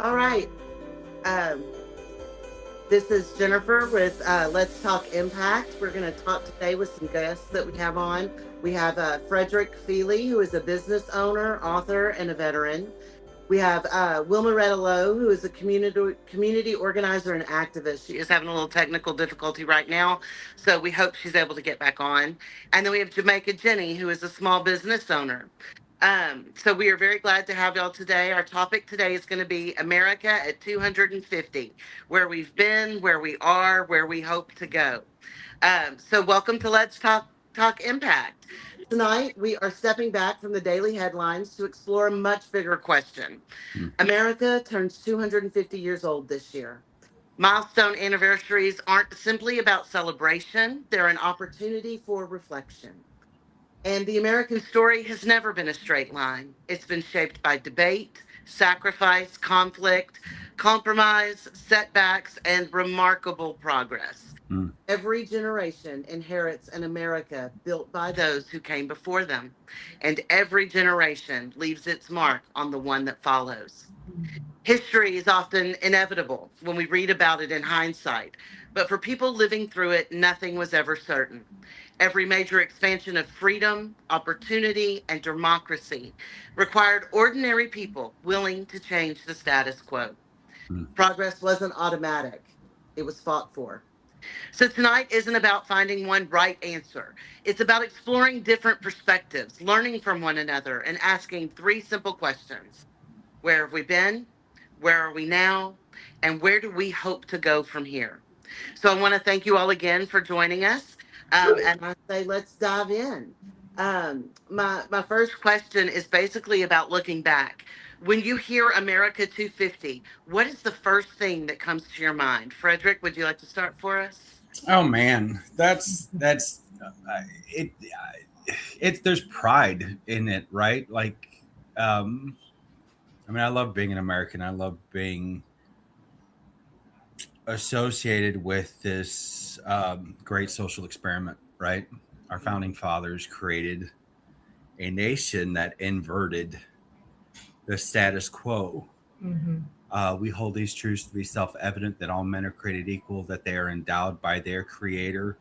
All right. Um, this is Jennifer with Let's Talk Impact. We're going to talk today with some guests that we have on. We have Frederick Feely, who is a business owner, author, and a veteran. We have Wilmaretta Lowe, who is a community organizer and activist. She is having a little technical difficulty right now, so we hope she's able to get back on. And then we have Jamaica Jenny, who is a small business owner. So we are very glad to have y'all today. Our topic today is going to be America at 250, where we've been, where we are, where we hope to go. So welcome to Let's Talk Impact. Tonight, we are stepping back from the daily headlines to explore a much bigger question. America turns 250 years old this year. Milestone anniversaries aren't simply about celebration, they're an opportunity for reflection. And the American story has never been a straight line. It's been shaped by debate, sacrifice, conflict, compromise, setbacks, and remarkable progress. Mm. Every generation inherits an America built by those who came before them, and every generation leaves its mark on the one that follows. History is often inevitable when we read about it in hindsight, but for people living through it, nothing was ever certain. Every major expansion of freedom, opportunity, and democracy required ordinary people willing to change the status quo. Mm. Progress wasn't automatic, it was fought for. So tonight isn't about finding one right answer. It's about exploring different perspectives, learning from one another, and asking three simple questions. Where have we been? Where are we now? And where do we hope to go from here? So I want to thank you all again for joining us. And I say, let's dive in. My first question is basically about looking back. When you hear America 250, what is the first thing that comes to your mind? Frederick, would you like to start for us? Oh man, that's it. It there's pride in it, right? Like, um, I mean, I love being an American. I love being associated with this great social experiment, right? Our founding fathers created a nation that inverted the status quo. Mm-hmm. We hold these truths to be self evident that all men are created equal, that they are endowed by their creator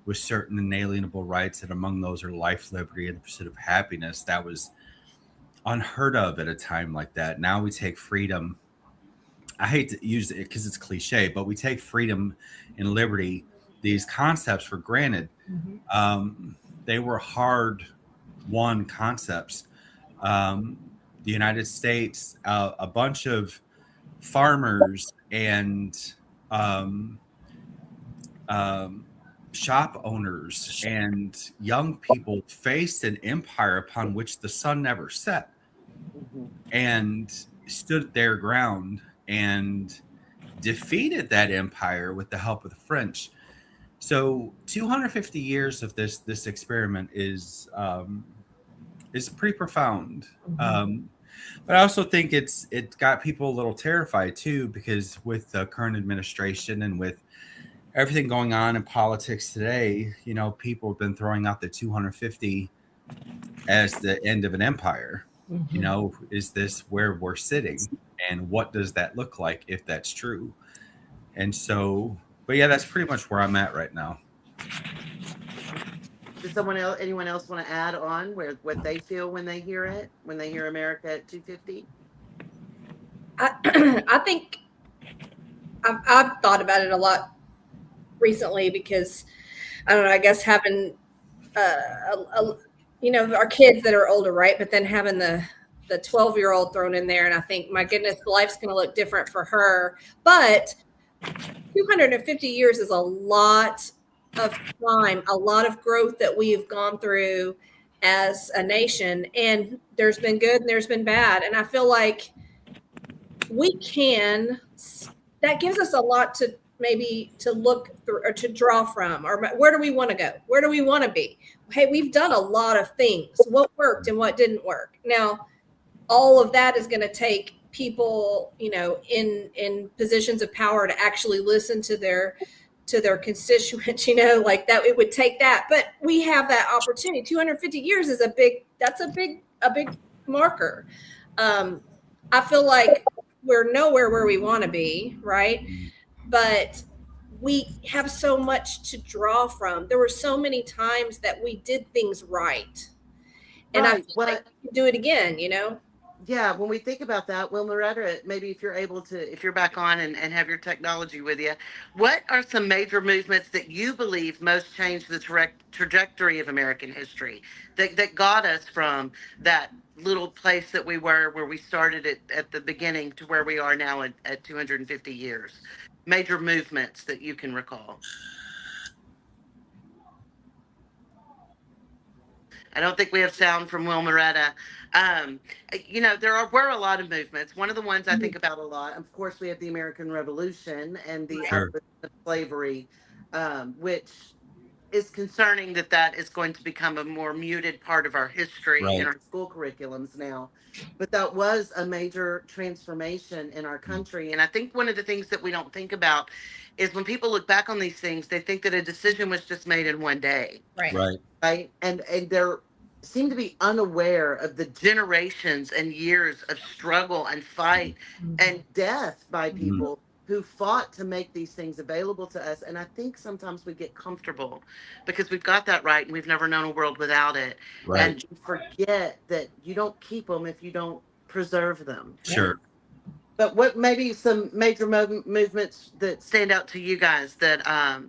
with certain inalienable rights, and among those are life, liberty, and the pursuit of happiness. That was unheard of at a time like that. Now we take freedom. I hate to use it because it's cliche, but we take freedom and liberty, these concepts, for granted. Mm-hmm. They were hard won concepts. Um, the United States, a bunch of farmers and um, um, shop owners and young people faced an empire upon which the sun never set Mhm. and stood their ground and defeated that empire with the help of the French. So 250 years of this experiment is pretty profound. Mm-hmm. But I also think it got people a little terrified too, because with the current administration and with everything going on in politics today, people have been throwing out the 250 as the end of an empire. Mm-hmm. Is this where we're sitting? And what does that look like if that's true? And so, but yeah, that's pretty much where I'm at right now. Does anyone else want to add on where what they feel when they hear it, when they hear America at 250? I think I've thought about it a lot recently because I don't know. I guess having our kids that are older, right? But then having the 12-year-old thrown in there, and I think, my goodness, life's going to look different for her. But 250 years is a lot of time, a lot of growth that we have gone through as a nation, and there's been good and there's been bad, and I feel like that gives us a lot to maybe to look through or to draw from, or where do we want to go? Where do we want to be? Hey, we've done a lot of things. What worked and what didn't work? Now, all of that is going to take people, in positions of power to actually listen to their constituents, like that. It would take that, but we have that opportunity. 250 years is a big marker. I feel like we're nowhere where we want to be, right? Mm. But we have so much to draw from. There were so many times that we did things right, and I Right. feel like What we can do it again. You know? Yeah, when we think about that, well, Loretta, maybe if you're able to, if you're back on and have your technology with you, what are some major movements that you believe most changed the trajectory of American history that got us from that little place that we were, where we started at the beginning, to where we are now at 250 years? Major movements that you can recall. I don't think we have sound from Wilmaretta. Um, were a lot of movements. One of the ones I think about a lot, of course, we have the American Revolution and the Right. Sure. abolition of slavery, which is concerning that that is going to become a more muted part of our history in Right. our school curriculums now. But that was a major transformation in our Mm. country. And I think one of the things that we don't think about is when people look back on these things, they think that a decision was just made in one day, Right. Right. right? And they're seem to be unaware of the generations and years of struggle and fight and death by Mhm. people who fought to make these things available to us. And I think sometimes we get comfortable because we've got that right and we've never known a world without it. Right. And we forget that you don't keep them if you don't preserve them. Yeah. Sure. But what maybe some major movements that stand out to you guys that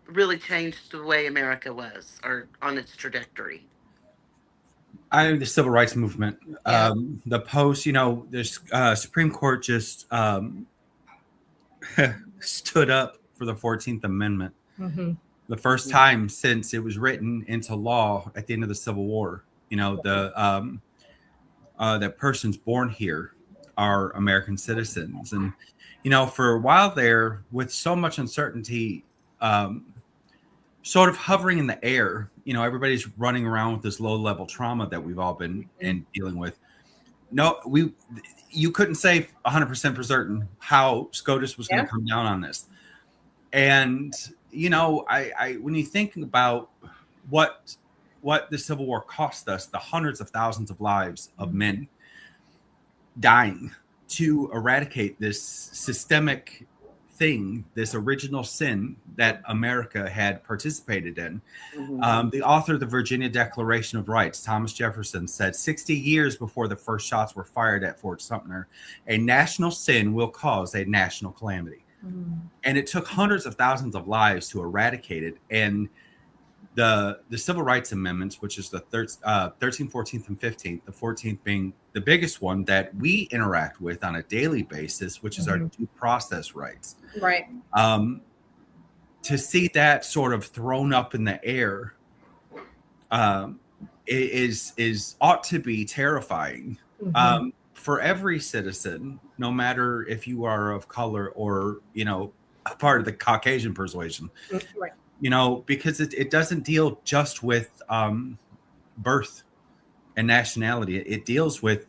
really changed the way America was or on its trajectory? The civil rights movement, Yeah. the post, this Supreme Court just stood up for the 14th Amendment, Mm-hmm. the first time since it was written into law at the end of the Civil War. That persons born here are American citizens, and for a while there, with so much uncertainty, um, sort of hovering in the air, everybody's running around with this low-level trauma that we've all been and dealing with. No, you couldn't say 100% for certain how SCOTUS was going Yeah. to come down on this. And I when you think about what the Civil War cost us, the hundreds of thousands of lives of men dying to eradicate this systemic thing, this original sin that America had participated in. Mhm. The author of the Virginia Declaration of Rights, Thomas Jefferson, said 60 years before the first shots were fired at Fort Sumter, a national sin will cause a national calamity. And it took hundreds of thousands of lives to eradicate it. And the Civil Rights Amendments, which is the 13th, 14th, and 15th, the 14th being the biggest one that we interact with on a daily basis, which is our due process rights. Right. To see that sort of thrown up in the air is ought to be terrifying for every citizen, no matter if you are of color or a part of the Caucasian persuasion. Right. Because it doesn't deal just with birth and nationality. It deals with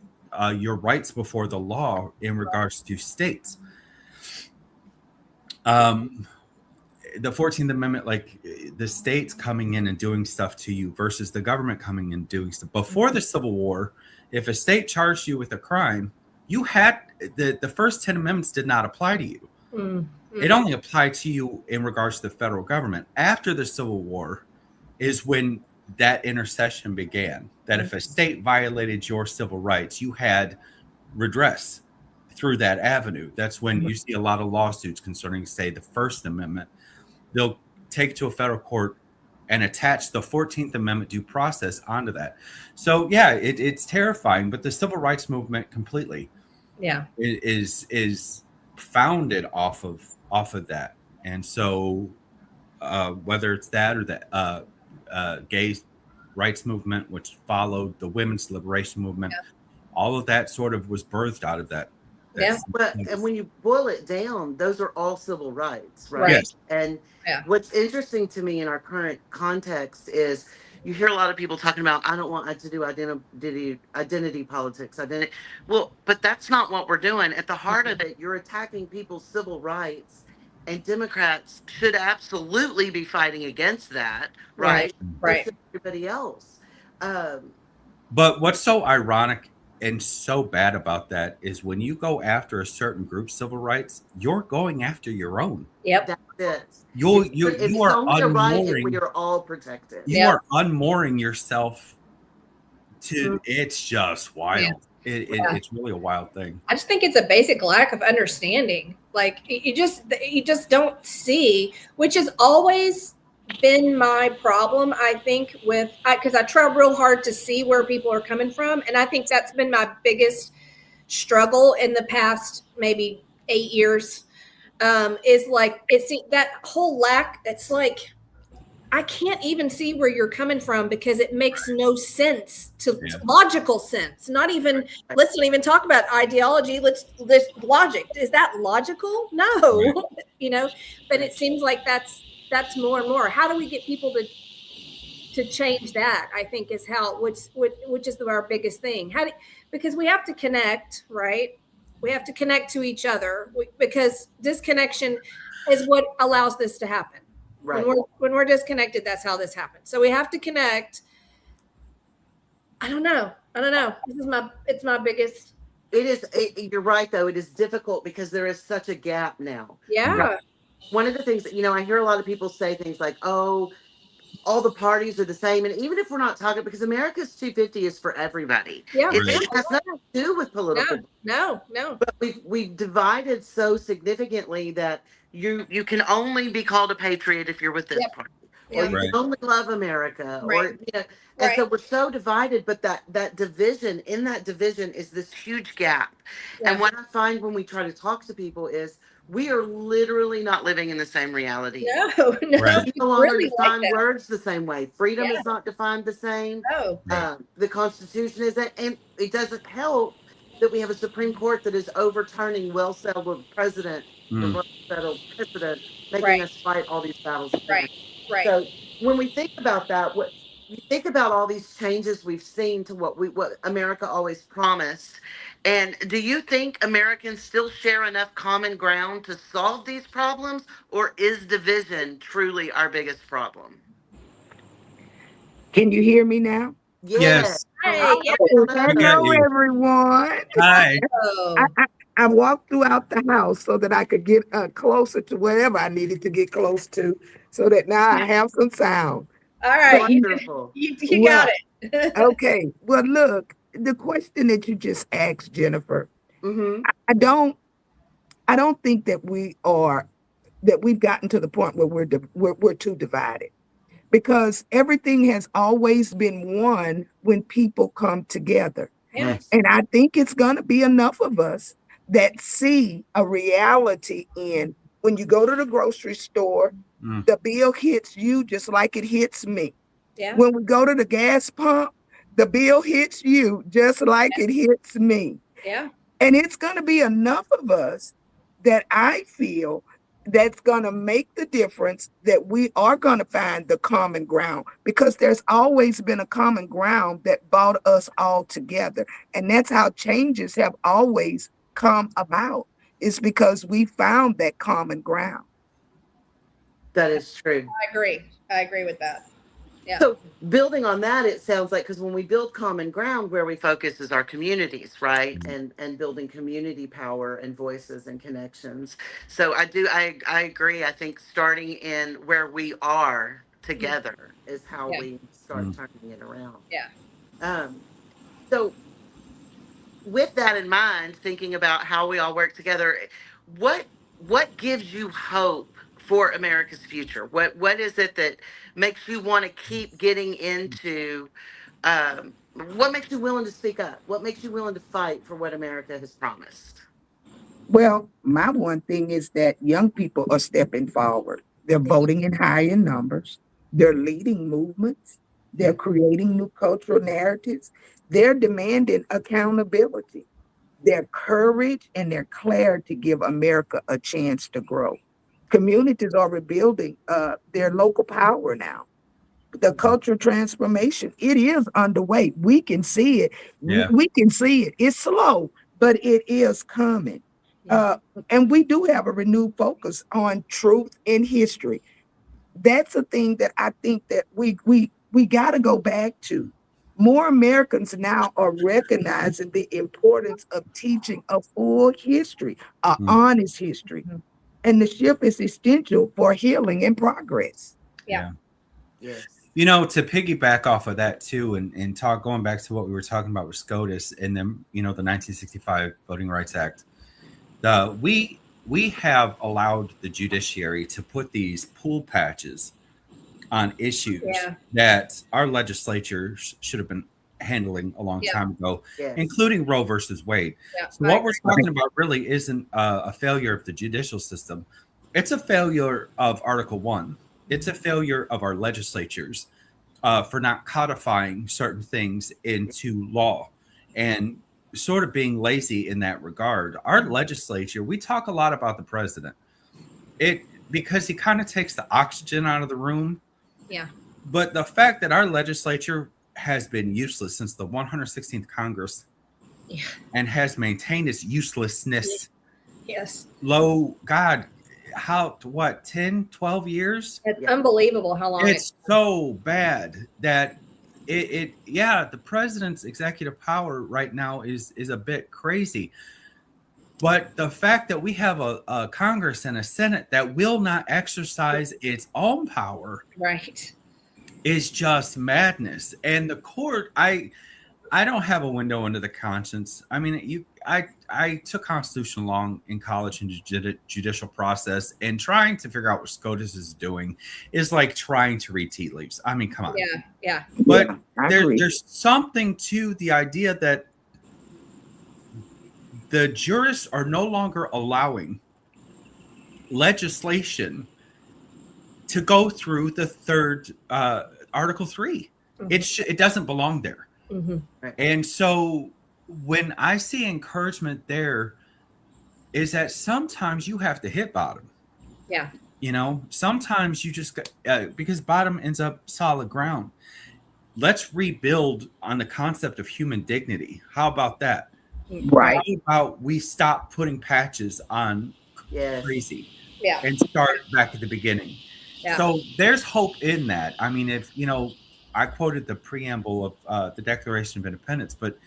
your rights before the law in regards to states. The 14th Amendment, like the states coming in and doing stuff to you versus the government coming in and doing stuff. Before the Civil War, if a state charged you with a crime, you had the first 10 amendments did not apply to you. It only applied to you in regards to the federal government. After the Civil War is when that intercession began, that if a state violated your civil rights, you had redress through that avenue. That's when you see a lot of lawsuits concerning, say, the First Amendment. They'll take to a federal court and attach the 14th Amendment due process onto that. So, yeah, it's terrifying, but the civil rights movement completely is founded off of that. And so whether it's that or the gay rights movement, which followed the women's liberation movement, all of that sort of was birthed out of that. But and when you boil it down, those are all civil rights, right? Yes. And what's interesting to me in our current context is you hear a lot of people talking about, I don't want to do identity politics, identity. Well, but that's not what we're doing. At the heart of it, you're attacking people's civil rights, and Democrats should absolutely be fighting against that, right? Right. So should everybody else. But what's so ironic and so bad about that is when you go after a certain group's civil rights, you're going after your own. Yep. That's it. You If it's are only a right, we unmooring are all protected. you Yep. are unmooring yourself Mhm. to it's just Yeah. wild. Yeah. It's really a wild thing. I just think it's a basic lack of understanding. Like you just don't see, which has always been my problem. I think with because I try real hard to see where people are coming from, and I think that's been my biggest struggle in the past maybe 8 years. Is like it's that whole lack. It's like I can't even see where you're coming from because it makes no sense to Yeah. logical sense. Not even let's not even talk about ideology. Let's logic. Is that logical? Right. No, you know. But it seems like that's more and more. How do we get people to change that? I think is how which is our biggest thing. Because we have to connect, right? We have to connect to each other because disconnection is what allows this to happen. Right. When we're disconnected, that's how this happens. So we have to connect. I don't know. It's my biggest. You're right, though. It is difficult because there is such a gap now. Mm. Yeah. One of the things that, I hear a lot of people say things like, oh, all the parties are the same. And even if we're not talking, because America's 250 is for everybody, Yeah. Right. it has nothing to do with No, political. no. But we've divided so significantly that you can only be called a patriot if you're with this Yep. party, or Yep. you can Right. only love America, Right. or and Right. so we're so divided. But that division, in that division, is this huge gap. And Yeah. what I find when we try to talk to people is we are literally not living in the same reality anymore. No, no. Right. We You no longer really like define that. words the same way. Freedom Yeah. is not defined the same. No. Right. The Constitution isn't, and it doesn't help that we have a Supreme Court that is overturning well-settled precedent and Mm. well-settled precedent, making Right. us fight all these battles again. Right. Right. So when we think about that, what you think about all these changes we've seen to what America always promised, and do you think Americans still share enough common ground to solve these problems, or is division truly our biggest problem? Can you hear me now? Yeah. Yes, Hey. Yeah. Oh, we got hello, you. everyone. Hi. I, Oh. I, I walked throughout the house so that I could get closer to wherever I needed to get close to, so that now I have some sound. All But right. Wonderful. You got well, it. okay. Well, look, the question that you just asked, Jennifer, Mm-hmm. I don't, I don't think that we've gotten to the point where we're too divided, because everything has always been one when people come together. Yeah. Mm. And I think it's going to be enough of us that see a reality in when you go to the grocery store, Mm. the bill hits you just like it hits me. Yeah. When we go to the gas pump, the bill hits you just like it hits me. Yeah. And it's going to be enough of us that I feel that's going to make the difference, that we are going to find the common ground, because there's always been a common ground that brought us all together. And that's how changes have always come about, is because we found that common ground. That is true. I agree. I agree with that. Yeah. So building on that, it sounds like, because when we build common ground, where we focus is our communities, right? And building community power and voices and connections. So I agree. I think starting in where we are together is how Yeah. we start Mm. turning it around. Yeah. Um, so with that in mind, thinking about how we all work together, what what gives you hope for America's future? What is it that makes you want to keep getting into? What makes you willing to speak up? What makes you willing to fight for what America has promised? Well, my one thing is that young people are stepping forward. They're voting in higher numbers. They're leading movements. They're creating new cultural narratives. They're demanding accountability. Their courage and their clarity give America a chance to grow. Communities are rebuilding their local power now. The cultural transformation, it is underway. We can see it. Yeah. We can see it. It's slow, but it is coming. Yeah. Uh, and we do have a renewed focus on truth in history. That's a thing that I think that we got to go back to. more Americans now are recognizing the importance of teaching a full history, a Mm. honest history. Mhm. And the shift is essential for healing and progress. Yeah. Yes. You know, to piggyback off of that too, and talk going back to what we were talking about with SCOTUS and then, you know, the 1965 Voting Rights Act. We have allowed the judiciary to put these pool patches on issues Yeah. that our legislature should have been handling a long Yeah. time ago, Yes. including Roe versus Wade. Yeah. So what we're talking about really isn't a failure of the judicial system. It's a failure of Article 1. It's a failure of our legislatures for not codifying certain things into law and sort of being lazy in that regard. Our legislature, we talk a lot about the president. Because he kind of takes the oxygen out of the room. Yeah. But the fact that our legislature has been useless since the 116th Congress, Yeah. and has maintained its uselessness. Yes. Low, God, how, what, 10, 12 years? It's Yeah. unbelievable how long It's so bad that the president's executive power right now is a bit crazy. But the fact that we have a Congress and a Senate that will not exercise its own power right. is just madness. And the court, I don't have a window into the conscience. I mean, I took constitutional law in college and judicial process, and trying to figure out what SCOTUS is doing is like trying to read tea leaves. I mean, come on. Yeah. Yeah. But Yeah, I agree. there's something to the idea that the jurists are no longer allowing legislation to go through the third Article 3. Mhm. It doesn't belong there. Mhm. And so when I see encouragement there, is that sometimes you have to hit bottom. Yeah. You know, sometimes you just because bottom ends up solid ground. Let's rebuild on the concept of human dignity. How about that? Right. How about we stop putting patches on Yes. crazy Yeah. and start back at the beginning? Yeah. So there's hope in that. I mean, if you know, I quoted the preamble of the Declaration of Independence, but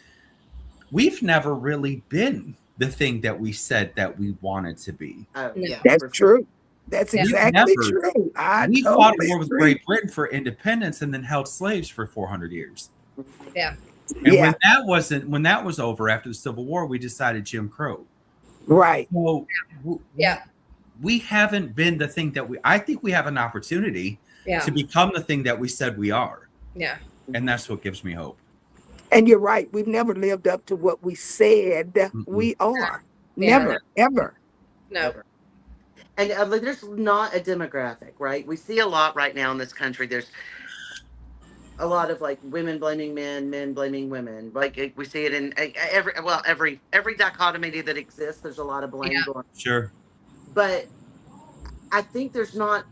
we've never really been the thing that we said that we wanted to be. Oh, No. yeah. That's for true. That's Yeah. exactly Never. true. I We fought a totally war with agree. Great Britain for independence and then held slaves for 400 years. Yeah. And Yeah, when that was over after the Civil War, we decided Jim Crow. right. So Yeah. we haven't been the thing that I think we have an opportunity Yeah. to become the thing that we said we are. Yeah. And that's what gives me hope. And you're right. We've never lived up to what we said Mm-mm. we are. Yeah. Never, ever. No. And like, there's not a demographic, right? We see a lot right now in this country. There's a lot of like women blaming men, men blaming women. Like we see it in every dichotomy that exists. There's a lot of blame Yeah. going. Sure. But I think there's no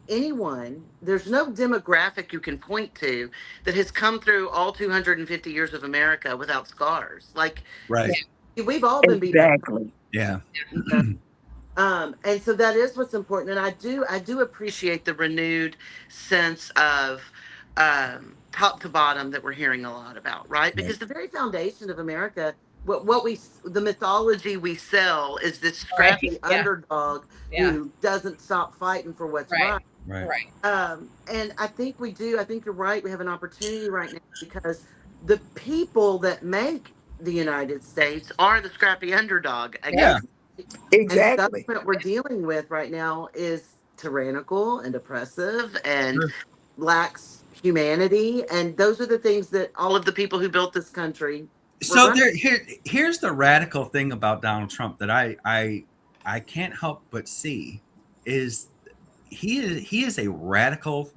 demographic you can point to that has come through all 250 years of America without scars. Like Right. we've all been beat up. Exactly. Yeah. You know? And so that is what's important. And I do appreciate the renewed sense of top to bottom that we're hearing a lot about, right? Because the very foundation of America, the mythology we sell is this scrappy Right. Yeah. underdog Yeah. who doesn't stop fighting for what's Right. right. Right. Right. And I think we do. I think you're right. We have an opportunity right now because the people that make the United States are the scrappy underdog. Yeah. And Exactly. the government we're dealing with right now is tyrannical and oppressive and Sure. lacks humanity. And those are the things that all of the people who built this country. So here's the radical thing about Donald Trump that I can't help but see is he is a radical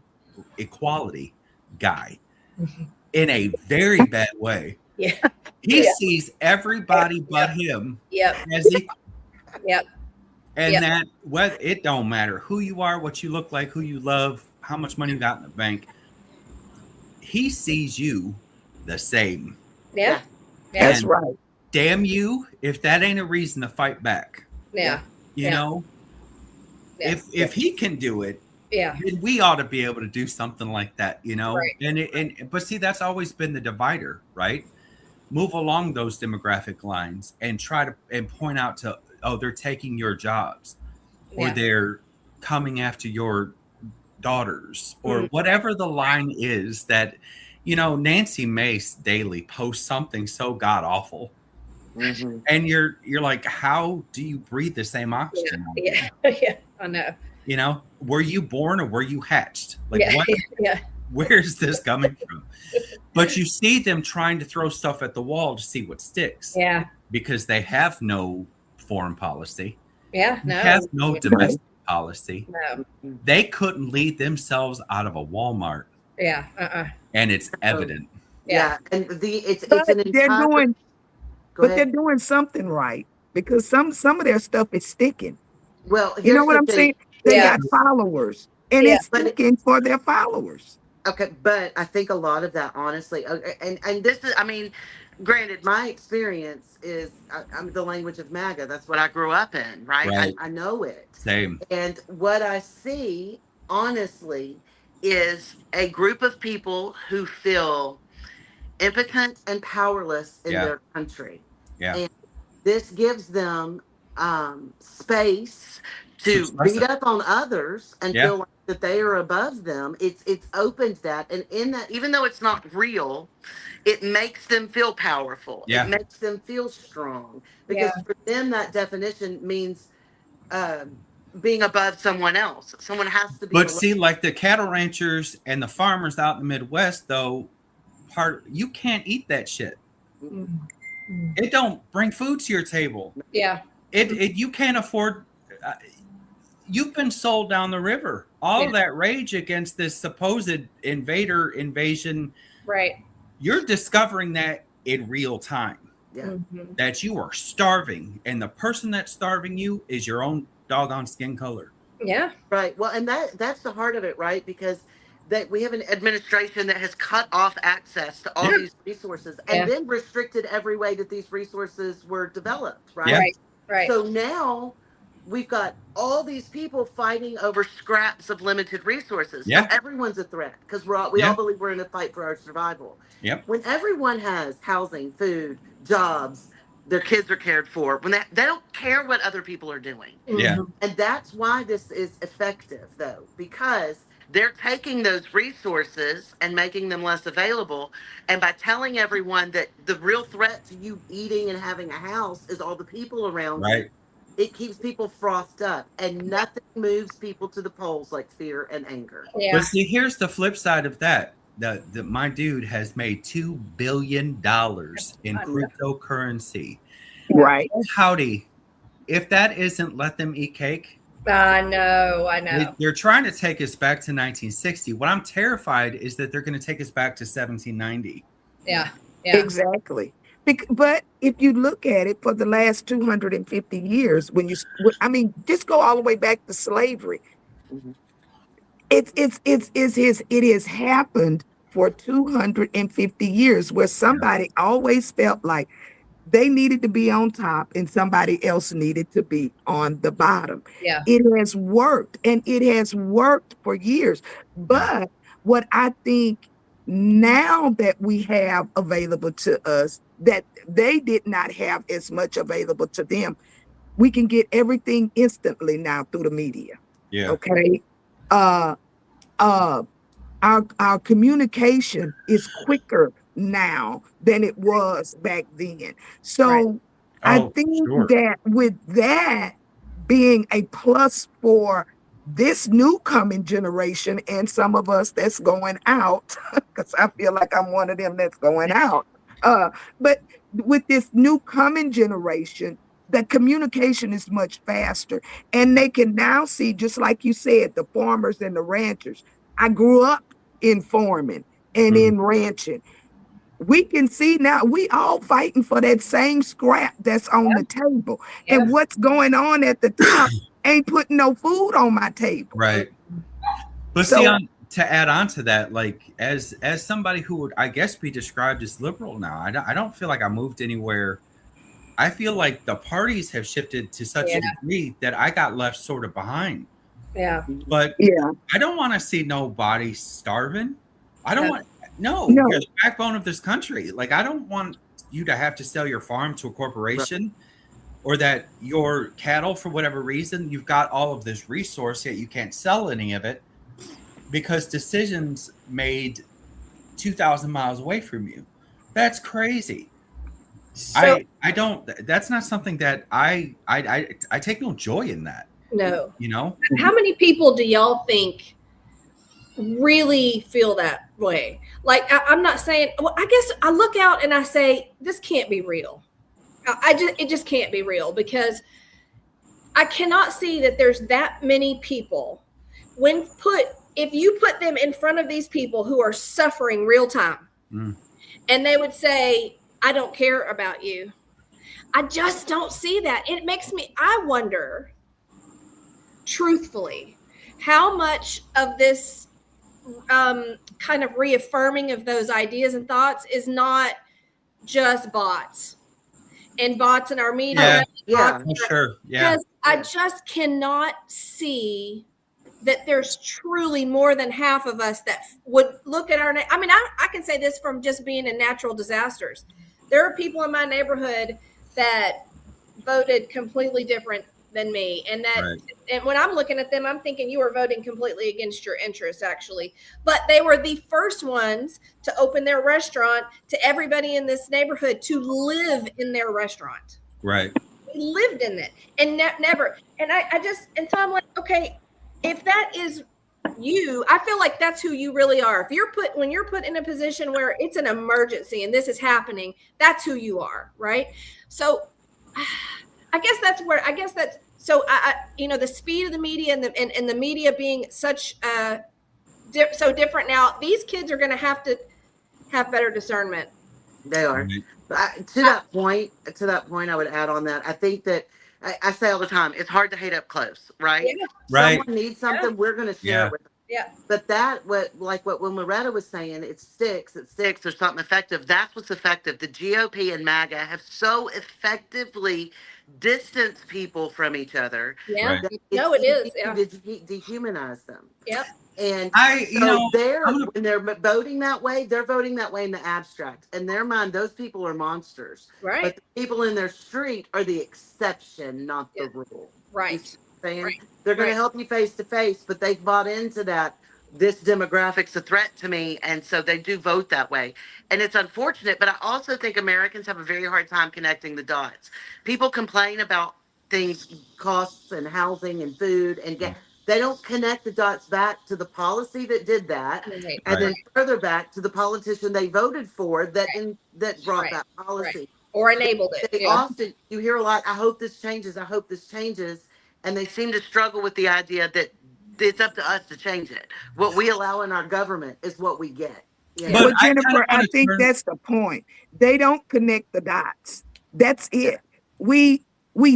equality guy Mhm. in a very bad way. Yeah. He Yeah. sees everybody but him Yep. as equal. Yep. And Yep. that whether it don't matter who you are, what you look like, who you love, how much money you got in the bank. He sees you the same. Yeah. That's And right. damn you if that ain't a reason to fight back. Yeah. You Yeah. know, Yeah. if he can do it, Yeah. then we ought to be able to do something like that, you know. Right. But see, that's always been the divider, right? Move along those demographic lines and try to and point out to, oh, they're taking your jobs, or Yeah. they're coming after your daughters, or Mm. whatever the line is that, you know, Nancy Mace daily posts something so god awful, Mm-hmm. and you're like, how do you breathe the same Yeah. oxygen I do? Yeah. Yeah. I know. You know, were you born or were you hatched? Like, Yeah. what? Yeah. Where's this coming from? But you see them trying to throw stuff at the wall to see what sticks, Yeah. because they have no foreign policy, Yeah. they No. have no domestic policy. No. They couldn't lead themselves out of a Walmart, Yeah. and it's evident. Yeah, and it's But an they're entire. doing, Go but they're ahead. doing something right because some of their stuff is sticking. Well, You know here's what the I'm thing. saying? They Yeah. got followers, and Yeah. it's sticking for their followers. Okay, but I think a lot of that, honestly, and this is, I mean, granted, my experience is I'm the language of MAGA. That's what I grew up in, right? Right. I know it, Same. and what I see, honestly, is a group of people who feel impotent and powerless in Yeah. their country. Yeah. And this gives them space To to express beat it. up on others and Yeah. feel like that they are above them. It's opened that, and in that, even though it's not real, it makes them feel powerful. Yeah. It makes them feel strong, Yeah. because for them that definition means um, being above someone else. Someone has to be But below. see, like the cattle ranchers and the farmers out in the Midwest, though, you can't eat that shit. Mm. It don't bring food to your table. Yeah. It you can't afford. You've been sold down the river. All of that rage against this supposed invasion. Right. You're discovering that in real time, Yeah. Mhm. that you are starving, and the person that's starving you is your own doggone skin color. Yeah. Right. Well, and that's the heart of it, right? Because that we have an administration that has cut off access to all Yeah. these resources Yeah. and then restricted every way that these resources were developed, right? Yeah. Right. Right. So now we've got all these people fighting over scraps of limited resources. Yeah. So everyone's a threat because we Yeah. all believe we're in a fight for our survival. Yep. When everyone has housing, food, jobs, their kids are cared for, when they don't care what other people are doing. Yeah. Mhm. And that's why this is effective, though, because they're taking those resources and making them less available. And by telling everyone that the real threat to you eating and having a house is all the people around you, Right. it keeps people frothed up. And nothing moves people to the polls like fear and anger. Yeah. But see, here's the flip side of that. That my dude has made $2 billion in I know. cryptocurrency. Right. Howdy. If that isn't let them eat cake, I know. I know. they're trying to take us back to 1960. What I'm terrified is that they're going to take us back to 1790. Yeah. Yeah. Exactly. But if you look at it for the last 250 years, I mean, just go all the way back to slavery. Mhm. It has happened for 250 years where somebody always felt like they needed to be on top and somebody else needed to be on the bottom. Yeah. It has worked, and it has worked for years. But what I think now that we have available to us that they did not have as much available to them, we can get everything instantly now through the media. Yeah. Okay. Our communication is quicker now than it was back then. So Right. I Oh, think sure. that with that being a plus for this new coming generation and some of us that's going out, because I feel like I'm one of them that's going out. But with this new coming generation, the communication is much faster. And they can now see, just like you said, the farmers and the ranchers. I grew up in farming and in ranching. We can see now we all fighting for that same scrap that's on the table. Yeah. And what's going on at the top ain't putting no food on my table. Right. But So- see, to add on to that, like as somebody who would, I guess, be described as liberal now, I don't feel like I moved anywhere. I feel like the parties have shifted to such a degree that I got left sort of behind. Yeah. But Yeah. I don't want to see nobody starving. I don't No. want no. No. You're the backbone of this country. Like I don't want you to have to sell your farm to a corporation, or that your cattle, for whatever reason, you've got all of this resource yet you can't sell any of it because decisions made 2,000 miles away from you. That's crazy. So I don't. That's not something that I take no joy in that. no. You know. How many people do y'all think really feel that way? Like I'm not saying. Well, I guess I look out and I say this can't be real. It just can't be real because I cannot see that there's that many people if you put them in front of these people who are suffering real time, and they would say, "I don't care about you." I just don't see that. It makes me. I wonder, truthfully, how much of this kind of reaffirming of those ideas and thoughts is not just bots and bots in our media. Yeah. Sure. Yeah. Because I just cannot see that there's truly more than half of us that would look at our. I mean, I can say this from just being in natural disasters. There are people in my neighborhood that voted completely different than me, and and when I'm looking at them, I'm thinking you are voting completely against your interests, actually. But they were the first ones to open their restaurant to everybody in this neighborhood to live in their restaurant. Right. Lived in it and never. And I just, and so I'm like, okay, if that is you, I feel like that's who you really are. If when you're put in a position where it's an emergency and this is happening, that's who you are, right? So I guess that's so the speed of the media and the media being such so different now, these kids are going to have better discernment. They are. But to that point, I would add on that. I think that I say all the time, it's hard to hate up close, right? Yeah. Right. Someone needs something, we're going to share it with them. Yeah. But when Loretta was saying, it sticks, there's something effective. That's what's effective. The GOP and MAGA have so effectively distanced people from each other. Yeah. Right. No, it is. Yeah. Dehumanize them. Yep. And I'm gonna- when they're voting that way, they're voting that way in the abstract. In their mind, those people are monsters. Right. But the people in their street are the exception, not the rule. Right. You see what I'm saying? Right. They're going to help you face to face, but they've bought into that. This demographic's a threat to me, and so they do vote that way. And it's unfortunate, but I also think Americans have a very hard time connecting the dots. People complain about things, costs and housing and food and they don't connect the dots back to the policy that did that, Right. and then further back to the politician they voted for that brought that policy. Right. Or enabled it. They often, you hear a lot, I hope this changes, and they seem to struggle with the idea that it's up to us to change it. What we allow in our government is what we get. You know? Well, Jennifer, I think that's the point. They don't connect the dots. That's it. We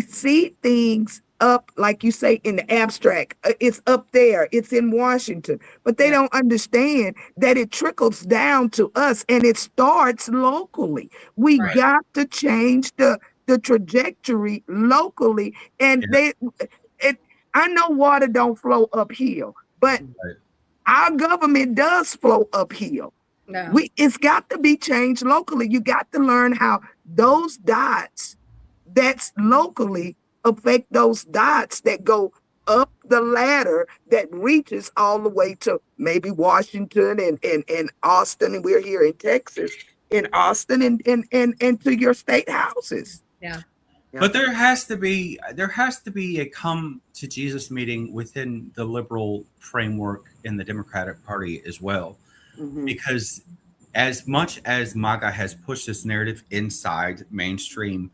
see things up, like you say, in the abstract. It's up there. It's in Washington. But they don't understand that it trickles down to us and it starts locally. We got to change the trajectory locally. And I know water don't flow uphill, but our government does flow uphill. No. It's got to be changed locally. You got to learn how those dots that's locally affect those dots that go up the ladder that reaches all the way to maybe Washington and Austin, and we're here in Texas, in Austin and to your state houses. Yeah. But there has to be a come to Jesus meeting within the liberal framework in the Democratic Party as well. Mm-hmm. Because as much as MAGA has pushed this narrative inside mainstream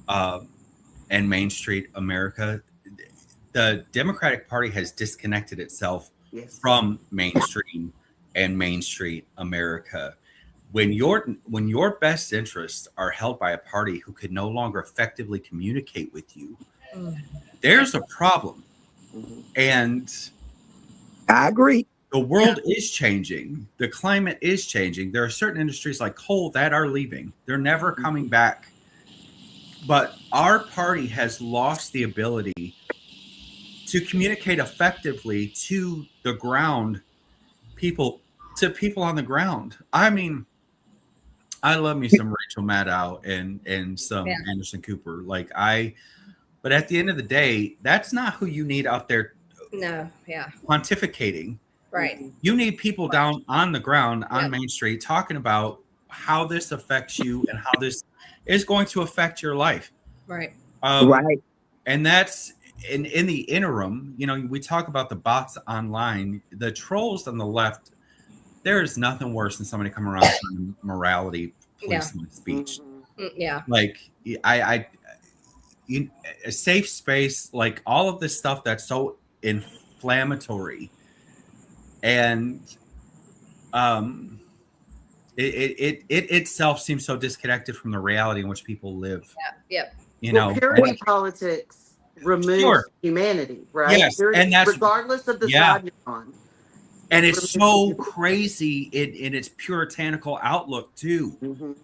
and Main Street America, the Democratic Party has disconnected itself from mainstream and Main Street America. When your best interests are held by a party who can no longer effectively communicate with you, there's a problem. And I agree. The world is changing. The climate is changing. There are certain industries like coal that are leaving. They're never coming back. But our party has lost the ability to communicate effectively to the ground people, to people on the ground. I mean, I love me some Rachel Maddow and some Yeah. Anderson Cooper. But at the end of the day, that's not who you need out there No. Yeah. pontificating. Right. You need people down on the ground on Yep. Main Street talking about how this affects you and how this is going to affect your life. Right. Right. And that's in the interim, we talk about the bots online, the trolls on the left. There is nothing worse than somebody coming around trying to morality police my speech. Yeah. Like a safe space, like all of this stuff that's so inflammatory, and it itself seems so disconnected from the reality in which people live. Yep. Purity politics removes humanity, right? Yes, and that's regardless of the side you're on. And it's so crazy in its puritanical outlook too,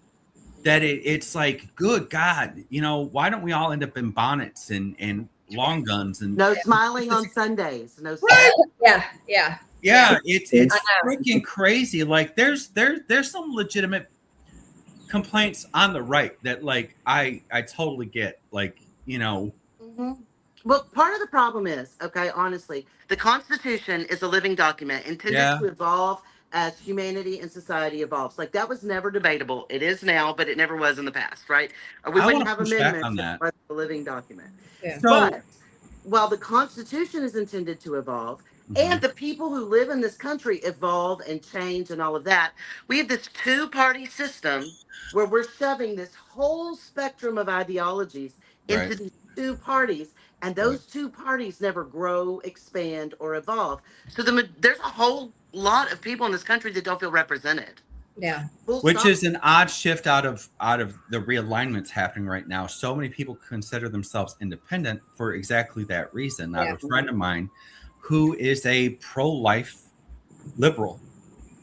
that it's like, good God, why don't we all end up in bonnets and long guns and no smiling on Sundays? No. Yeah. It's freaking crazy. Like there's some legitimate complaints on the right that like I totally get. Like Well, part of the problem is, okay, honestly, the Constitution is a living document intended to evolve as humanity and society evolves. Like that was never debatable. It is now, but it never was in the past, right? We wouldn't have amendments if it was a living document. Yeah. But while the Constitution is intended to evolve, and the people who live in this country evolve and change and all of that, we have this two-party system where we're shoving this whole spectrum of ideologies into these two parties. And those two parties never grow, expand, or evolve. So there's a whole lot of people in this country that don't feel represented. Yeah. Which is an odd shift out of the realignments happening right now. So many people consider themselves independent for exactly that reason. I have a friend of mine who is a pro-life liberal.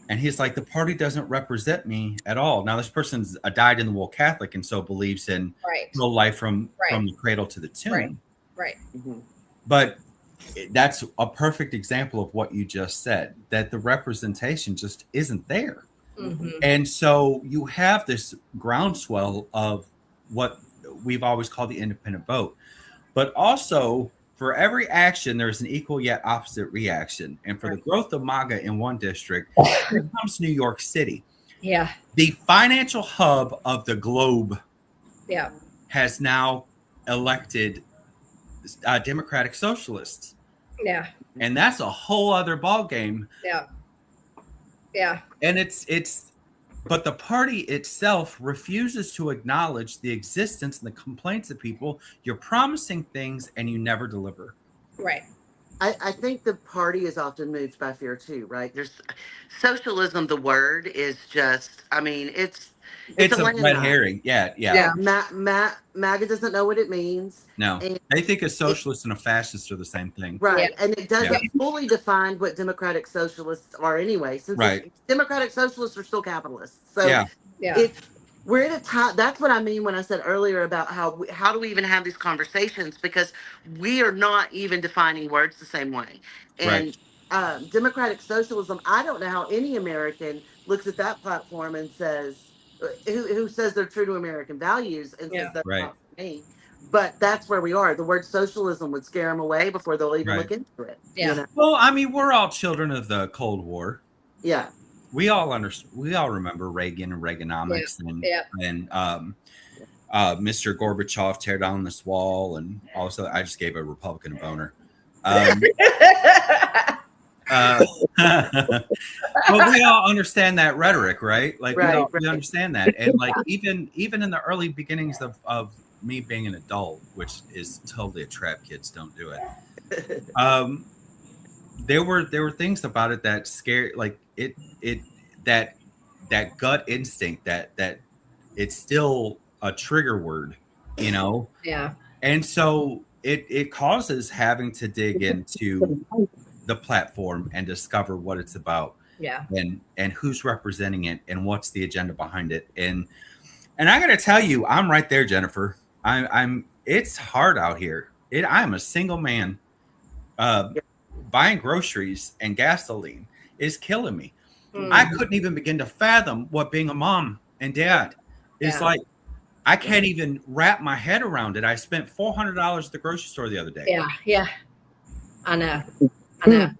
And he's like, the party doesn't represent me at all. Now, this person's a dyed-in-the-wool Catholic and so believes in pro-life from the cradle to the tomb. Right. But that's a perfect example of what you just said, that the representation just isn't there. And so you have this groundswell of what we've always called the independent vote. But also, for every action, there's an equal yet opposite reaction. And for the growth of MAGA in one district, here comes New York City. Yeah. The financial hub of the globe has now elected Democratic Socialists. Yeah. And that's a whole other ballgame. Yeah. Yeah. And but the party itself refuses to acknowledge the existence and the complaints of people. You're promising things and you never deliver. Right. I think the party is often moved by fear too, right? There's socialism. The word is just, I mean, it's a red herring. Yeah. MAGA doesn't know what it means. No, and they think a socialist and a fascist are the same thing. Right. Yeah. And it doesn't fully define what democratic socialists are anyway, since democratic socialists are still capitalists. So we're at a time. That's what I mean when I said earlier about how do we even have these conversations, because we are not even defining words the same way. And democratic socialism, I don't know how any American looks at that platform and says, who says they're true to American values and says that's not for me. But that's where we are. The word socialism would scare them away before they'll even look into it. Yeah. Well, I mean, we're all children of the Cold War. Yeah. We all remember Reagan and Reaganomics and Mr. Gorbachev tear down this wall, and also I just gave a Republican a boner. But we all understand that rhetoric, right? Like we understand that, and like even in the early beginnings of me being an adult, which is totally a trap. Kids don't do it. There were things about it that scared, like that gut instinct that it's still a trigger word, Yeah. And so it causes having to dig into the platform and discover what it's about. Yeah. And who's representing it and what's the agenda behind it. And I got to tell you, I'm right there, Jennifer. It's hard out here. I'm a single man Uh, buying groceries and gasoline is killing me. Mm, I couldn't even begin to fathom what being a mom and dad is yeah. like. I can't even wrap my head around it. I spent $400 at the grocery store the other day. Yeah. Yeah. I know. I know.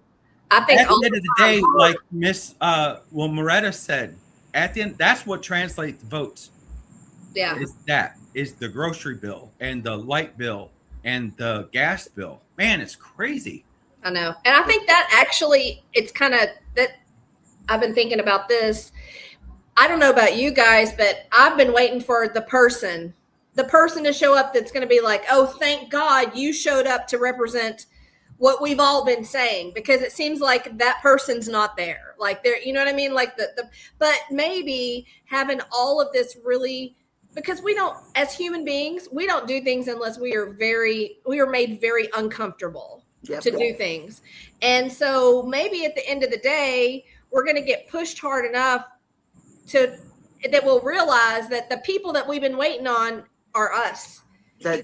I think At all the end of the day, like Moretta said, at the end, that's what translates votes. yeah. Is the grocery bill and the light bill and the gas bill. Man, it's crazy. I know. And I think that actually, it's kind of that I've been thinking about this. I don't know about you guys, but I've been waiting for the person to show up that's going to be like, oh, thank God you showed up to represent what we've all been saying, because it seems like that person's not there. Like there, you know what I mean? Like but maybe having all of this really, because we don't, as human beings, we don't do things unless we are made very uncomfortable to do things. And so maybe at the end of the day, we're going to get pushed hard enough that we'll realize that the people that we've been waiting on are us. That's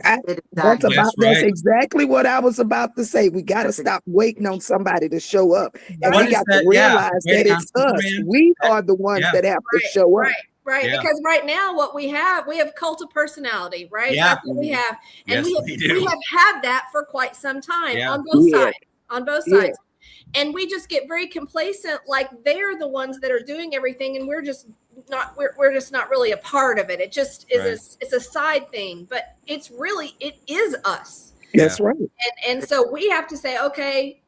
exactly what I was about to say. We got to stop waiting on somebody to show up, and we got to realize that it's us. We are the ones that have to show up. Right. Yeah. Because right now what we have cult of personality, right? Yeah. That's what we have. And yes, we have had that for quite some time on both sides. On both sides. And we just get very complacent, like they're the ones that are doing everything, and we're just not really a part of it. It just is it's a side thing, but it is us. That's right. And so we have to say, okay,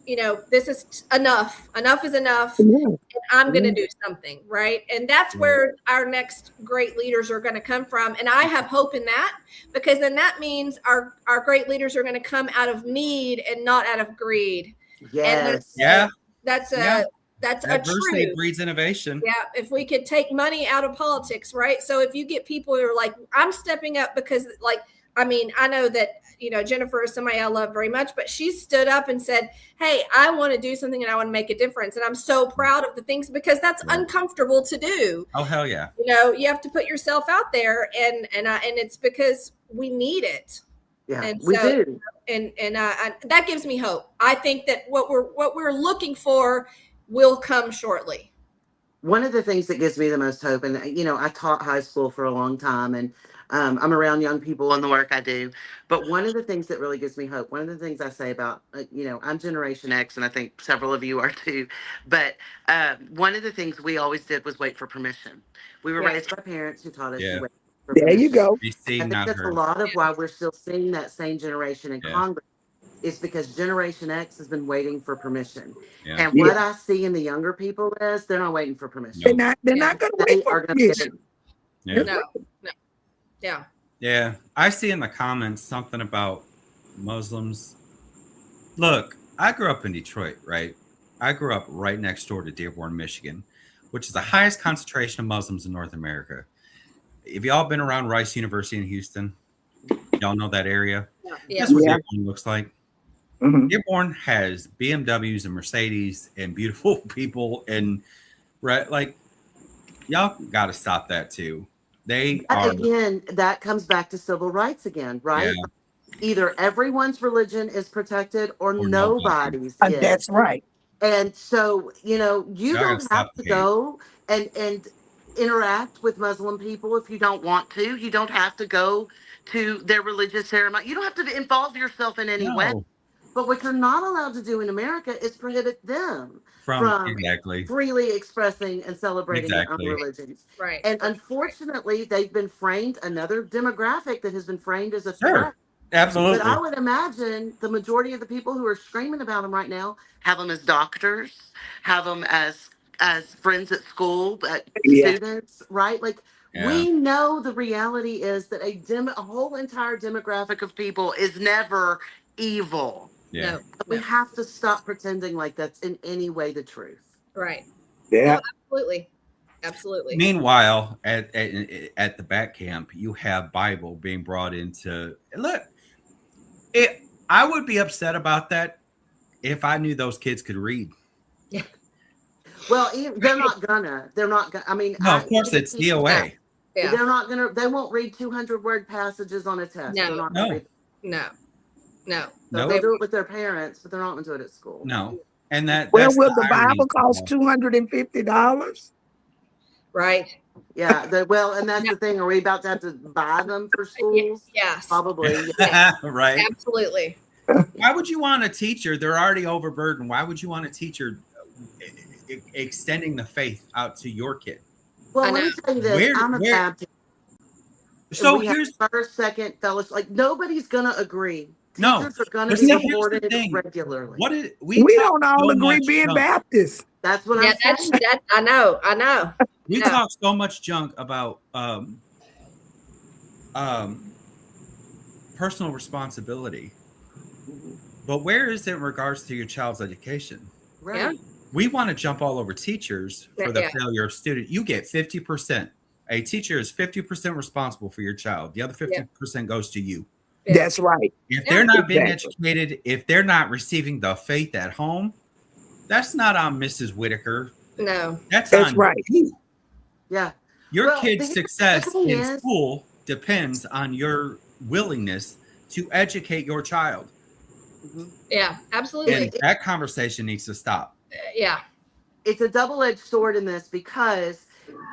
this is enough. Enough is enough. And I'm going to do something, right? And that's where our next great leaders are going to come from. And I have hope in that, because then that means our great leaders are going to come out of need and not out of greed. Yes. That's diversity a truth. Breeds innovation. Yeah. If we could take money out of politics, right? So if you get people who are like, I'm stepping up because, like, I mean, I know that, Jennifer is somebody I love very much, but she stood up and said, hey, I want to do something and I want to make a difference. And I'm so proud of the things, because that's uncomfortable to do. Oh, hell yeah. You have to put yourself out there, and it's because we need it. Yeah, and we do. And that gives me hope. I think that what we're looking for will come shortly. One of the things that gives me the most hope, and I taught high school for a long time, and I'm around young people in the work I do. But one of the things that really gives me hope, one of the things I say about, I'm Generation X, and I think several of you are too. But one of the things we always did was wait for permission. We were raised by parents who taught us to wait for permission. There you go. Be seen, I think that's a lot of why we're still seeing that same generation in Congress. Is because Generation X has been waiting for permission. Yeah. And what I see in the younger people is they're not waiting for permission. They're not going to wait for permission. No. Yeah. Yeah. I see in the comments something about Muslims. Look, I grew up in Detroit, right? I grew up right next door to Dearborn, Michigan, which is the highest concentration of Muslims in North America. Have y'all been around Rice University in Houston? Y'all know that area? Yeah. That's what Dearborn looks like. Mm-hmm. Dearborn has BMWs and Mercedes and beautiful people, and y'all got to stop that too. Again, that comes back to civil rights again, right? Yeah. Either everyone's religion is protected or nobody's. That's right. And so, you don't have to go and interact with Muslim people if you don't want to. You don't have to go to their religious ceremony. You don't have to involve yourself in any way. But what you're not allowed to do in America is prohibit them from freely expressing and celebrating their own religions. Right. And unfortunately, they've been framed, another demographic that has been framed as a threat. Sure. Absolutely. But I would imagine the majority of the people who are screaming about them right now have them as doctors, have them as friends at school, students, right? Like, we know the reality is that a whole entire demographic of people is never evil. Yeah. No. We have to stop pretending like that's in any way the truth. Right. Yeah. No, absolutely. Absolutely. Meanwhile, at the back camp, you have Bible being brought into. Look, I would be upset about that if I knew those kids could read. Yeah. Well, they're not gonna. I mean, no, of course it's DOA. Yeah. They're not gonna. They won't read 200-word passages on a test. No. No. So Nope. they'll do it with their parents, but they're not going to do it at school. No. And Well, that's will the the irony. Bible cost $250? Right. Yeah. Well, and that's the thing. Are we about to have to buy them for schools? Yes. Probably. Right. Absolutely. Why would you want a teacher? They're already overburdened. Why would you want a teacher extending the faith out to your kid? Well, let me tell you this. I'm a Baptist. So we here's have first, second fellowship. Like nobody's gonna agree. no. Teachers are gonna But be see, here's the supported thing. regularly. What is We talk don't all so agree much being junk. Baptist. That's what Yeah, I'm saying. that I know. We Yeah. talk so much junk about personal responsibility, but where is it in regards to your child's education? Right. Yeah. We want to jump all over teachers for the Yeah. failure of student. You get 50%. A teacher is 50% responsible for your child. The other 50% goes to you. Yeah. That's right. If they're not being Exactly. educated, if they're not receiving the faith at home, that's not on Mrs. Whitaker. No. That's That's on right. you. Yeah. Your Well, kid's the success thing in is- school depends on your willingness to educate your child. Mhm. Yeah. Absolutely. And that conversation needs to stop. Yeah. It's a double-edged sword in this because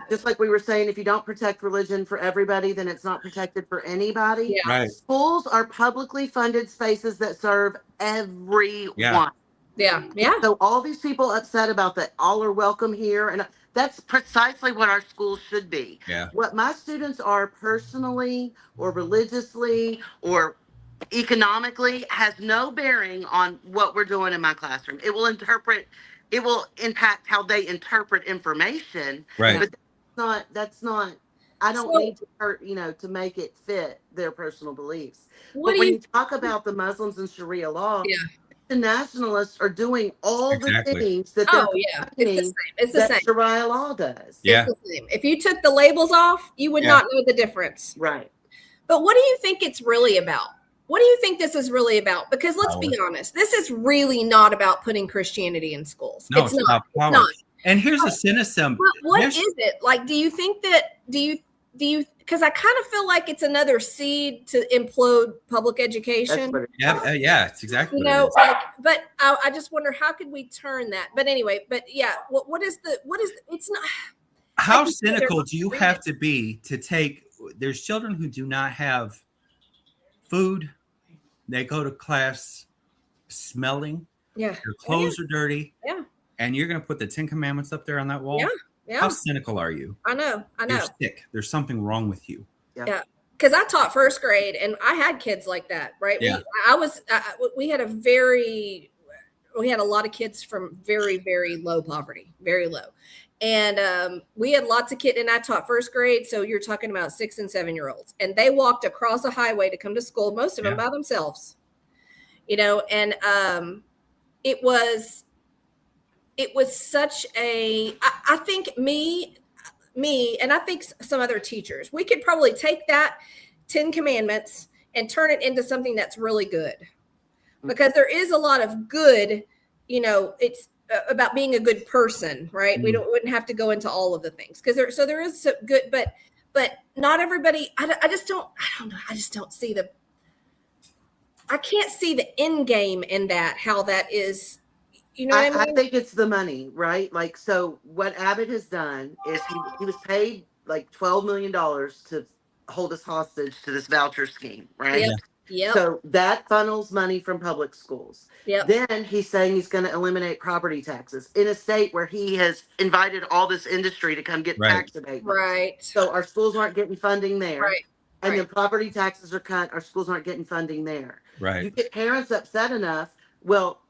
just like we were saying, if you don't protect religion for everybody, then it's not protected for anybody. Yeah. Right. Schools are publicly funded spaces that serve everyone. Yeah. Yeah. So all these people upset about that all are welcome here, and that's precisely what our schools should be. Yeah. What my students are personally or religiously or economically has no bearing on what we're doing in my classroom. It will impact how they interpret information. Right. But that's not I don't So- need to hurt, to make it fit their personal beliefs. What But do when you? you talk about the Muslims and Sharia law, Yeah. the nationalists are doing all Exactly. the things that they're Oh yeah. It's the complaining same. It's the that same. Sharia law does. Yeah. It's the same. If you took the labels off, you would Yeah. not know the difference. Right. But what do you think it's really about? What do you think this is really about? Because let's be Power. honest, this is really not about putting Christianity in schools. No, it's it's not. about power. not. And here's a cynicism. What There's- is it? Like, do you think that, because I kind of feel like it's another seed to implode public That's education. what it is. Yeah, it's exactly You what it know, is. like, but I just wonder how could we turn that? But anyway, what is it's not. How I just think cynical they're do you reading have it. to be to take? There's children who do not have food. They go to class smelling. Yeah. Your clothes are dirty. Yeah. And you're going to put the 10 Commandments up there on that wall? Yeah. Yeah. How cynical are you? I know. You're sick. There's something wrong with you. Because I taught first grade and I had kids like that, right? Yeah. We had a lot of kids from very, very low poverty, very low. And we had lots of kids, and I taught first grade. So you're talking about 6 and 7 year olds, and they walked across a highway to come to school, most of them by themselves, and it was such I think me, and I think some other teachers, we could probably take that 10 commandments and turn it into something that's really good, because there is a lot of good, it's about being a good person, right? We wouldn't have to go into all of the things because there is some good, but not everybody. I just don't know. I just don't see I can't see the end game in that, how that is. You know what I I mean? think it's the money, right? Like, so what Abbott has done is he was paid like $12 million to hold us hostage to this voucher scheme, right? Yep. Yep. So that funnels money from public schools. Yep. Then he's saying he's going to eliminate property taxes in a state where he has invited all this industry to come get Right. tax abatements. Right. So our schools aren't getting funding there. Right. And Right. then property taxes are cut. Our schools aren't getting funding there. You Right. get parents upset enough. Well,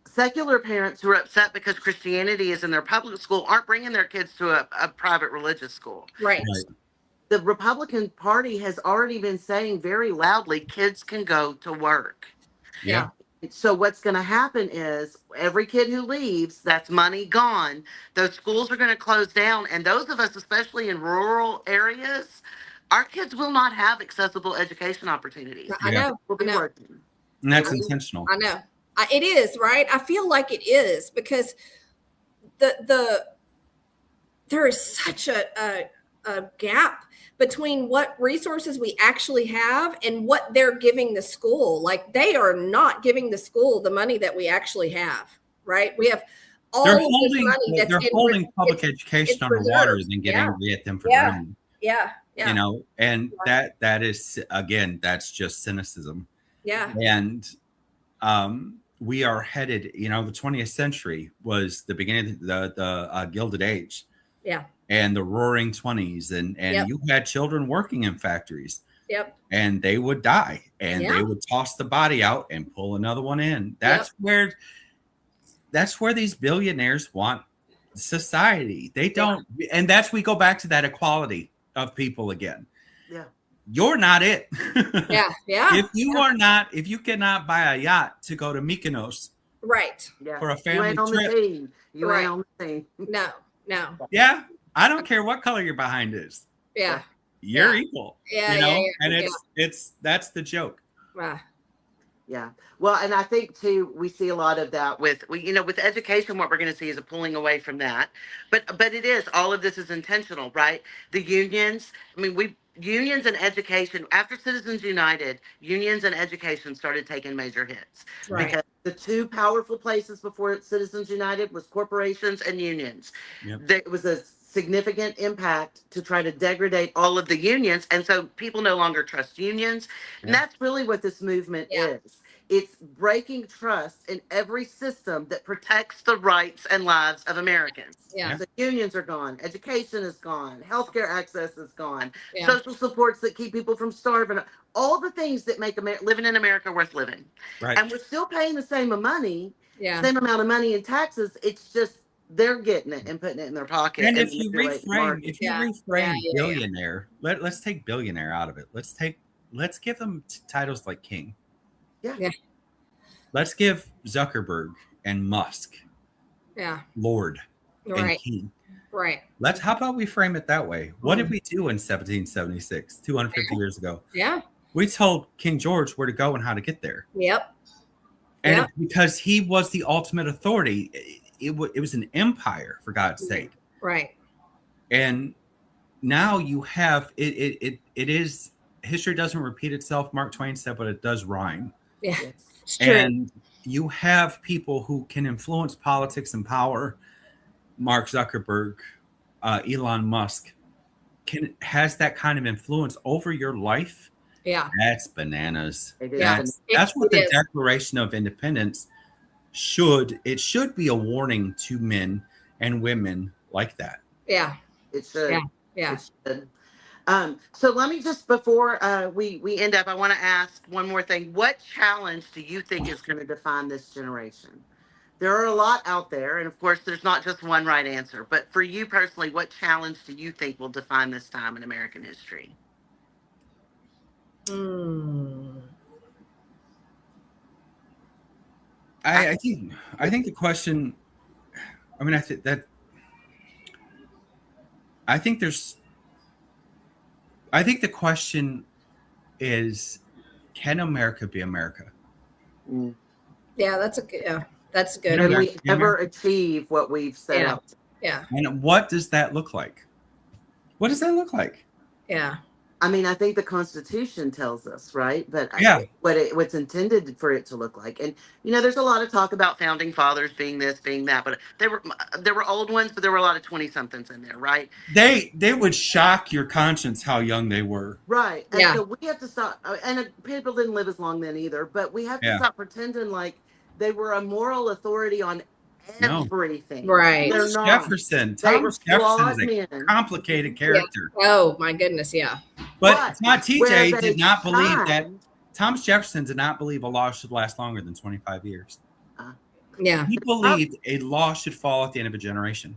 secular parents who are upset because Christianity is in their public school aren't bringing their kids to a private religious school. Right. Right. The Republican Party has already been saying very loudly, kids can go to work. Yeah. So what's going to happen is every kid who leaves, that's money gone. Those schools are going to close down. And those of us, especially in rural areas, our kids will not have accessible education opportunities. I Yeah. know. We'll I be know. working. And that's I know. intentional. I know. It is, right? I feel like it is, because there is such a a gap between what resources we actually have and what they're giving the school. Like they are not giving the school the money that we actually have, right? We have all They're of this holding money that's they're holding public it's education underwater reserved. and then get Yeah, angry at them for yeah, draining. yeah, You yeah, know, and that is, again, that's just cynicism. yeah, And we are headed, you know, the 20th century was the beginning of the Gilded Age yeah, and the Roaring 20s, and yep, you had children working in factories, yep, and they would die, and yeah, they would toss the body out and pull another one in. yep, That's where these billionaires want society. They yeah, don't, and that's, we go back to that equality of people again. Yeah. You're not it. yeah, yeah, If you are not, if you cannot buy a yacht to go to Mykonos right, Yeah. for a You family ain't on the trip, team. You Right. ain't on the team. no, no, yeah, I don't care what color your behind is. yeah, You're Yeah. equal. Yeah, You know, yeah, and yeah. it's that's the joke. yeah, Yeah. Well, and I think too, we see a lot of that with education. What we're going to see is a pulling away from that. But it is, all of this is intentional, right? The unions. I mean, unions and education, after Citizens United, unions and education started taking major hits right, because the two powerful places before Citizens United was corporations and unions. Yep. There was a significant impact to try to degrade all of the unions, and so people no longer trust unions. And Yeah. that's really what this movement Yeah. is. It's breaking trust in every system that protects the rights and lives of Americans. yeah, The unions are gone, education is gone, healthcare access is gone, yeah, social supports that keep people from starving, all the things that make living in America worth living. Right. And we're still paying the same yeah, same amount of money in taxes. It's just they're getting it and putting it in their pocket. And if you manipulating the reframe, market. Yeah, yeah. billionaire, let's take billionaire out of it. Let's give them titles like king. Yeah. Yeah. Let's give Zuckerberg and Musk yeah, Lord and right, king. right, How about we frame it that way? What did we do in 1776, 250 years ago? yeah, We told King George where to go and how to get there. yep, And Yep. because he was the ultimate authority, it was an empire, for God's sake. right, And now you have it is, history doesn't repeat itself, Mark Twain said, but it does rhyme. yeah, Yes. it's true. And you have people who can influence politics and power. Mark Zuckerberg, Elon Musk has that kind of influence over your life. Yeah, That's bananas. It is. Yeah. That's what It the is. Declaration of Independence should be a warning to men and women like that. yeah, It should. Yeah. yeah. It should. So let me just, before we end up, I want to ask one more thing. What challenge do you think is going to define this generation? There are a lot out there, and of course, there's not just one right answer. But for you personally, what challenge do you think will define this time in American history? Mm. I think the question. I mean, I think the question is, can America be America? Yeah, that's a good. Yeah, that's good. Can Yeah. we ever achieve what we've set Yeah. out? Yeah, And what does that look like? What does that look like? yeah, I mean, I think the Constitution tells us, right? But Yeah. what's intended for it to look like, and there's a lot of talk about founding fathers being this, being that, but there were old ones, but there were a lot of 20-somethings in there, right? They would shock your conscience how young they were. Right. And Yeah. so we have to stop. And people didn't live as long then either, but we have to Yeah. stop pretending like they were a moral authority on No. everything. Right. They're not. Jefferson, They were Thomas Jefferson flawed is a men. complicated character. Oh my goodness. Yeah. But But TJ where did they not believe that. shined- Thomas Jefferson did not believe a law should last longer than 25 years. Yeah. He believed a law should fall at the end of a generation.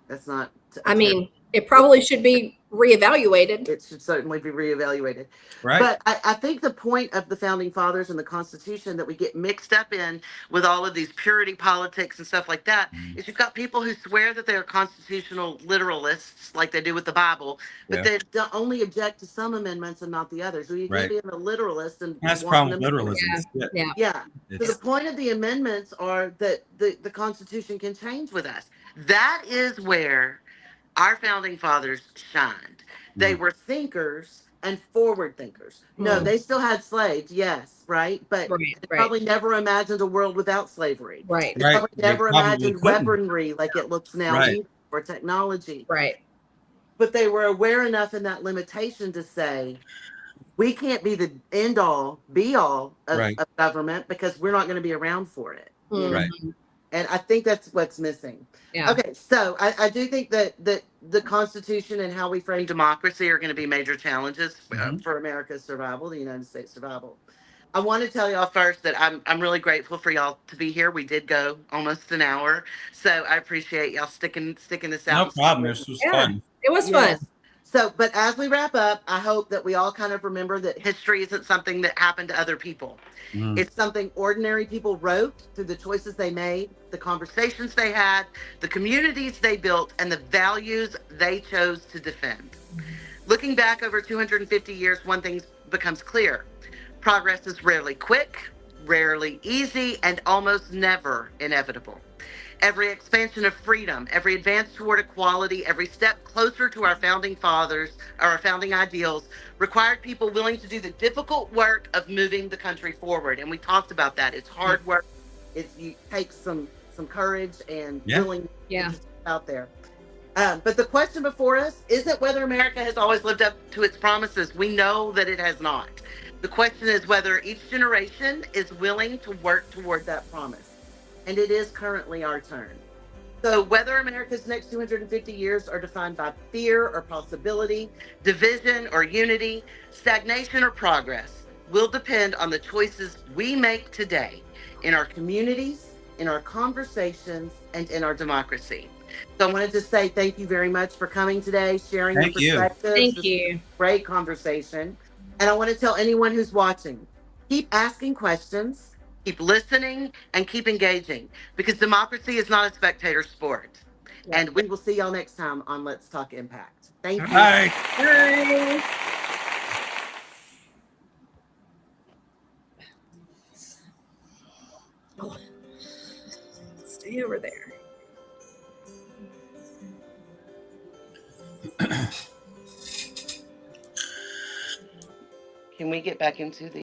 That's not. I mean, it probably should be reevaluated. it should certainly be reevaluated. Right? But I think the point of the founding fathers and the Constitution that we get mixed up in with all of these purity politics and stuff like that is you've got people who swear that they're constitutional literalists, like they do with the Bible, but Yeah. they don't only object to some amendments and not the others. So you Right. can't be a literalist and That's the want problem with them to- literalism. Yeah. Yeah. So It's- the point of the amendments are that the Constitution can change with us. That is where Our founding fathers shined. They Mm. were thinkers and forward thinkers. No, Mm. they still had slaves, yes, right? But Right, they right, probably never imagined a world without slavery. right, They Right. probably They never probably imagined couldn't. weaponry like it looks now Right. either, or technology. right. But they were aware enough in that limitation to say, we can't be the end all, be all Right. of government because we're not going to be around for it. You know? Right. Mhm. And I think that's what's missing. Yeah. Okay, so I do think that the Constitution and how we frame democracy are going to be major challenges Mhm. for America's survival, the United States survival. I want to tell y'all first that I'm really grateful for y'all to be here. We did go almost an hour, so I appreciate y'all sticking this out No and sticking problem. with This me. was Yeah. fun. It was fun. Yes. So, but as we wrap up, I hope that we all kind of remember that history isn't something that happened to other people. Mm. It's something ordinary people wrote through the choices they made, the conversations they had, the communities they built, and the values they chose to defend. Looking back over 250 years, one thing becomes clear. Progress is rarely quick, rarely easy, and almost never inevitable. Every expansion of freedom, every advance toward equality, every step closer to our founding fathers, or our founding ideals, required people willing to do the difficult work of moving the country forward. And we talked about that. It's hard work. It takes some courage and Yeah. willing Yeah. to step out there. But the question before us isn't whether America has always lived up to its promises. We know that it has not. The question is whether each generation is willing to work toward that promise. And it is currently our turn. So, whether America's next 250 years are defined by fear or possibility, division or unity, stagnation or progress, will depend on the choices we make today in our communities, in our conversations, and in our democracy. So, I wanted to say thank you very much for coming today, sharing your Thank you. perspectives. Thank This was a you. great conversation. And I want to tell anyone who's watching, keep asking questions, keep listening, and keep engaging because democracy is not a spectator sport. Yep. And we will see y'all next time on Let's Talk Impact. Thank you. Bye. Bye. Oh. Stay over there. Can we get back into the